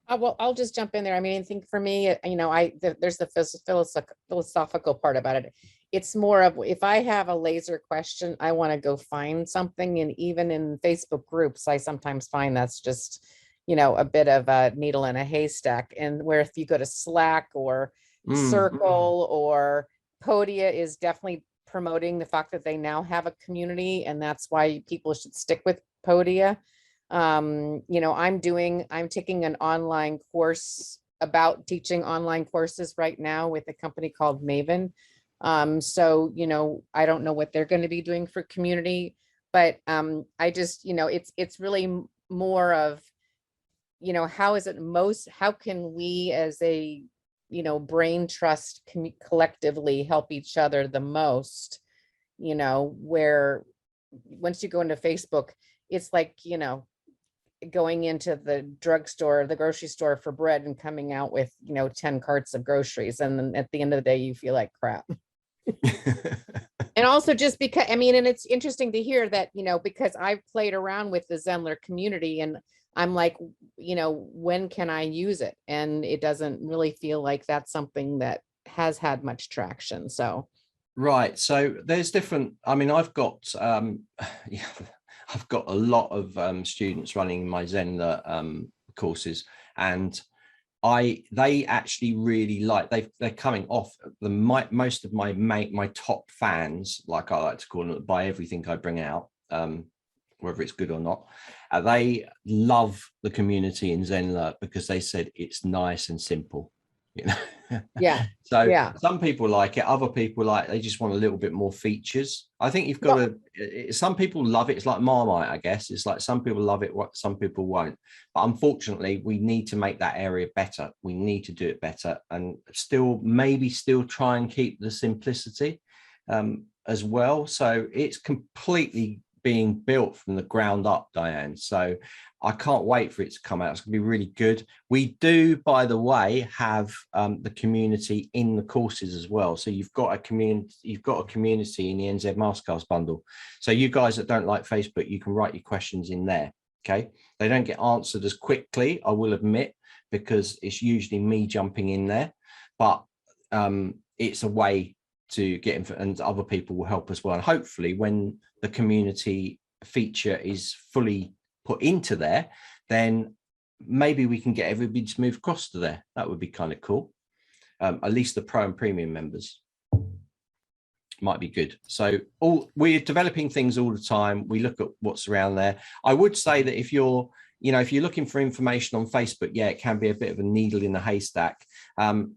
Well, I'll just jump in there. I mean, I think for me, you know, there's the philosophical part about it. It's more of if I have a laser question, I want to go find something. And even in Facebook groups, I sometimes find that's just, you know, a bit of a needle in a haystack. And where if you go to Slack or Circle or Podia is definitely promoting the fact that they now have a community, and that's why people should stick with Podia. You know, I'm taking an online course about teaching online courses right now with a company called Maven. So, you know, I don't know what they're going to be doing for community, but I just, you know, it's really more of, you know, how can we as a, you know, brain trust collectively help each other the most, you know, where once you go into Facebook, it's like, you know, going into the drugstore, the grocery store for bread and coming out with, you know, 10 carts of groceries. And then at the end of the day, you feel like crap. And also just because, I mean, and it's interesting to hear that, you know, because I've played around with the Zendler community and I'm like, you know, when can I use it? And it doesn't really feel like that's something that has had much traction. So. Right. So there's different, I mean, I've got, yeah, I've got a lot of students running my Zendler courses, and they actually really like, they're coming off most of my top fans, like I like to call them, buy everything I bring out, whether it's good or not. They love the community in Zendler because they said it's nice and simple, you know. Yeah. So yeah. Some people like it, other people they just want a little bit more features. I think you've got some people love it. It's like Marmite, I guess. It's like some people love it, what some people won't. But unfortunately, we need to make that area better. We need to do it better, and maybe still try and keep the simplicity as well. So it's completely being built from the ground up, Diane. So I can't wait for it to come out. It's gonna be really good. We do, by the way, have the community in the courses as well. So you've got a community in the NZ Masterclass Bundle. So you guys that don't like Facebook, you can write your questions in there. Okay. They don't get answered as quickly, I will admit, because it's usually me jumping in there, but it's a way to get info, and other people will help as well. And hopefully when the community feature is fully put into there, then maybe we can get everybody to move across to there. That would be kind of cool. At least the pro and premium members might be good. So we're developing things all the time. We look at what's around there. I would say that if you're looking for information on Facebook, yeah, it can be a bit of a needle in the haystack.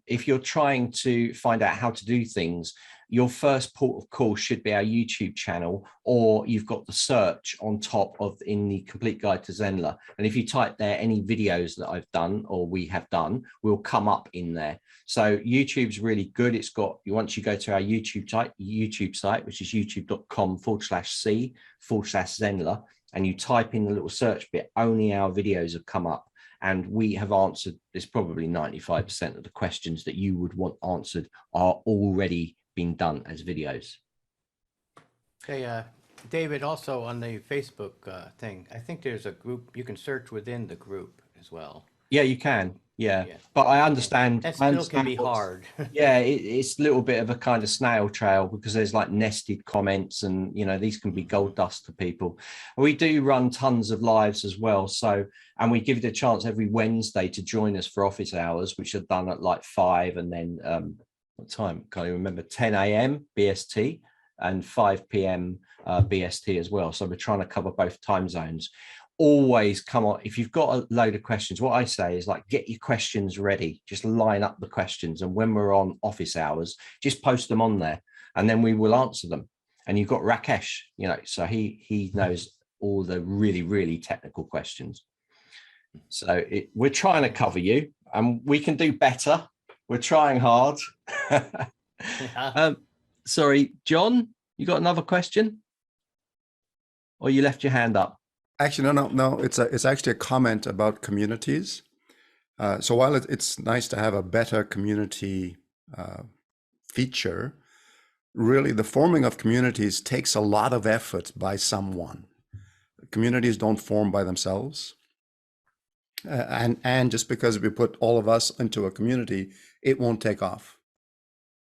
If you're trying to find out how to do things, your first port of call should be our YouTube channel, or you've got the search on top of in the Complete Guide to Zendler. And if you type there any videos that I've done or we have done, will come up in there. So YouTube's really good. It's got, once you go to our YouTube site, which is youtube.com/c/Zendler, and you type in the little search bit, only our videos have come up. And we have answered this, probably 95% of the questions that you would want answered are already been done as videos. Okay, David, also on the Facebook thing, I think there's a group, you can search within the group as well. Yeah, you can. Yeah. But I understand. That still can be hard. Yeah, it's a little bit of a kind of snail trail because there's like nested comments, and these can be gold dust to people. We do run tons of lives as well. So, and we give it a chance every Wednesday to join us for office hours, which are done at like 5, and then what time? Can't even remember. 10 a.m. BST and 5 p.m. BST as well. So we're trying to cover both time zones. Always come on. If you've got a load of questions, what I say is like, get your questions ready. Just line up the questions. And when we're on office hours, just post them on there and then we will answer them. And you've got Rakesh, so he knows all the really, really technical questions. So we're trying to cover you, and we can do better. We're trying hard. Yeah. Sorry, John, you got another question? Or you left your hand up? Actually, no. It's actually a comment about communities. So while it's nice to have a better community feature, really the forming of communities takes a lot of effort by someone. Communities don't form by themselves. And just because we put all of us into a community, it won't take off,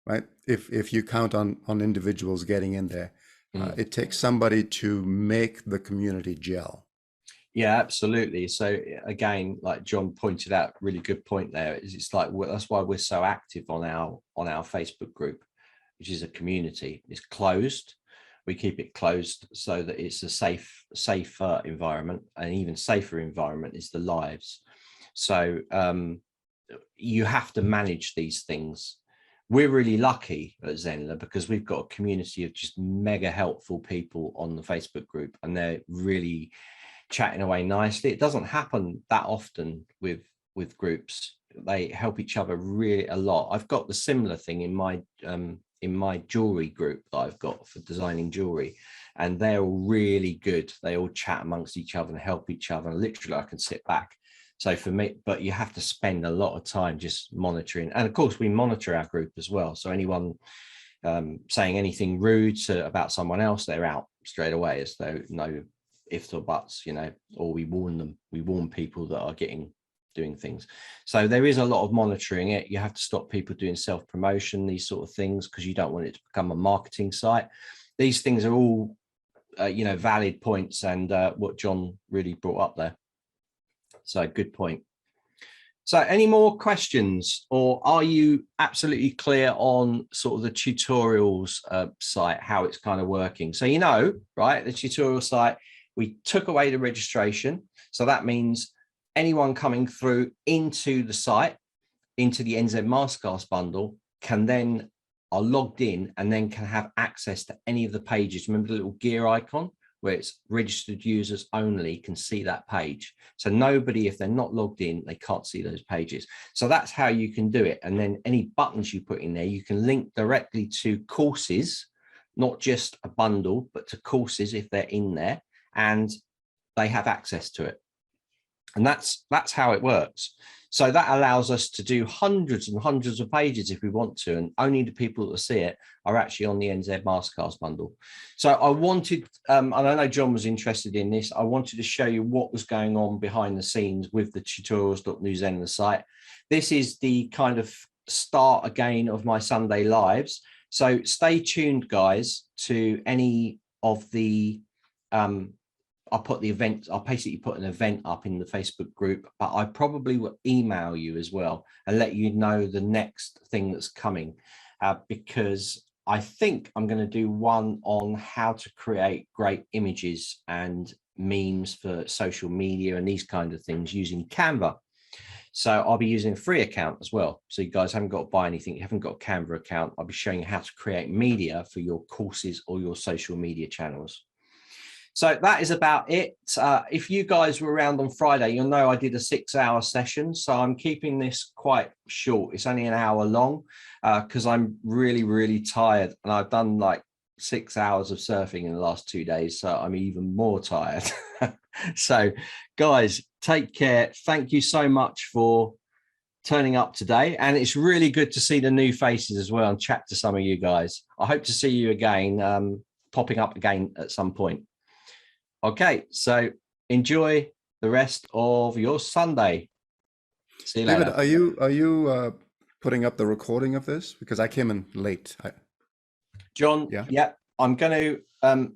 right? If you count on individuals getting in there, it takes somebody to make the community gel. Yeah, absolutely. So again, like John pointed out, really good point there. It's like that's why we're so active on our Facebook group, which is a community. It's closed. We keep it closed so that it's a safer environment, and even safer environment is the lives. So you have to manage these things. We're really lucky at Zendler because we've got a community of just mega helpful people on the Facebook group, and they're really chatting away nicely. It doesn't happen that often with groups. They help each other really a lot. I've got the similar thing in my jewelry group that I've got for designing jewelry, and they're all really good. They all chat amongst each other and help each other, and literally I can sit back. So for me, but you have to spend a lot of time just monitoring, and of course we monitor our group as well. So anyone saying anything rude about someone else, they're out straight away, as though no ifs or buts, you know, or we warn them. We warn people that are doing things. So there is a lot of monitoring it. You have to stop people doing self-promotion, these sort of things, because you don't want it to become a marketing site. These things are all valid points, and what John really brought up there. So good point. So any more questions, or are you absolutely clear on sort of the tutorials site, how it's kind of working? So, right, the tutorial site, we took away the registration. So that means anyone coming through into the site, into the NZ Masterclass bundle, are logged in and then can have access to any of the pages. Remember the little gear icon where it's registered users only can see that page. So nobody, if they're not logged in, they can't see those pages. So that's how you can do it. And then any buttons you put in there, you can link directly to courses, not just a bundle, but to courses if they're in there, and they have access to it. And that's how it works. So that allows us to do hundreds and hundreds of pages if we want to, and only the people that see it are actually on the NZ Masterclass bundle. So I wanted, and I know John was interested in this, I wanted to show you what was going on behind the scenes with the tutorials.new Zendler site. This is the kind of start again of my Sunday lives. So stay tuned, guys, to any of the I'll basically put an event up in the Facebook group, but I probably will email you as well and let you know the next thing that's coming, because I think I'm going to do one on how to create great images and memes for social media and these kind of things using Canva. So I'll be using a free account as well. So you guys haven't got to buy anything. You haven't got a Canva account. I'll be showing you how to create media for your courses or your social media channels. So that is about it. If you guys were around on Friday, you'll know I did a 6-hour session. So I'm keeping this quite short. It's only an hour long because I'm really, really tired. And I've done like 6 hours of surfing in the last 2 days. So I'm even more tired. So guys, take care. Thank you so much for turning up today. And it's really good to see the new faces as well and chat to some of you guys. I hope to see you again, popping up again at some point. Okay, so enjoy the rest of your Sunday. See you later. David, are you putting up the recording of this? Because I came in late. John, yeah, I'm going to,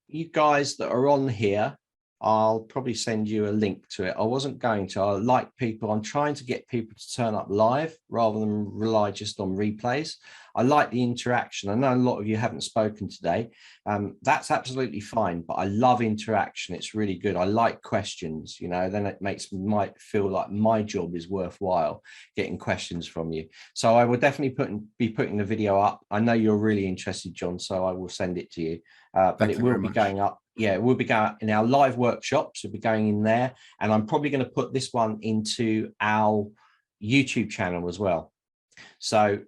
you guys that are on here, I'll probably send you a link to it. I wasn't going to. I'm trying to get people to turn up live rather than rely just on replays. I like the interaction. I know a lot of you haven't spoken today. That's absolutely fine, but I love interaction. It's really good. I like questions, then it might feel like my job is worthwhile getting questions from you. So I will definitely be putting the video up. I know you're really interested, John, so I will send it to you. But it will be going up. Yeah, it will be going in our live workshops. We'll be going in there. And I'm probably going to put this one into our YouTube channel as well. So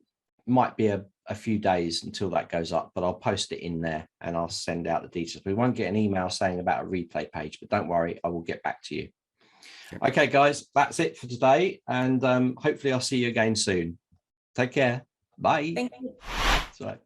might be a few days until that goes up, but I'll post it in there and I'll send out the details. We won't get an email saying about a replay page, but don't worry, I will get back to you. Okay, guys, that's it for today. And hopefully I'll see you again soon. Take care. Bye. Thank you. That's right.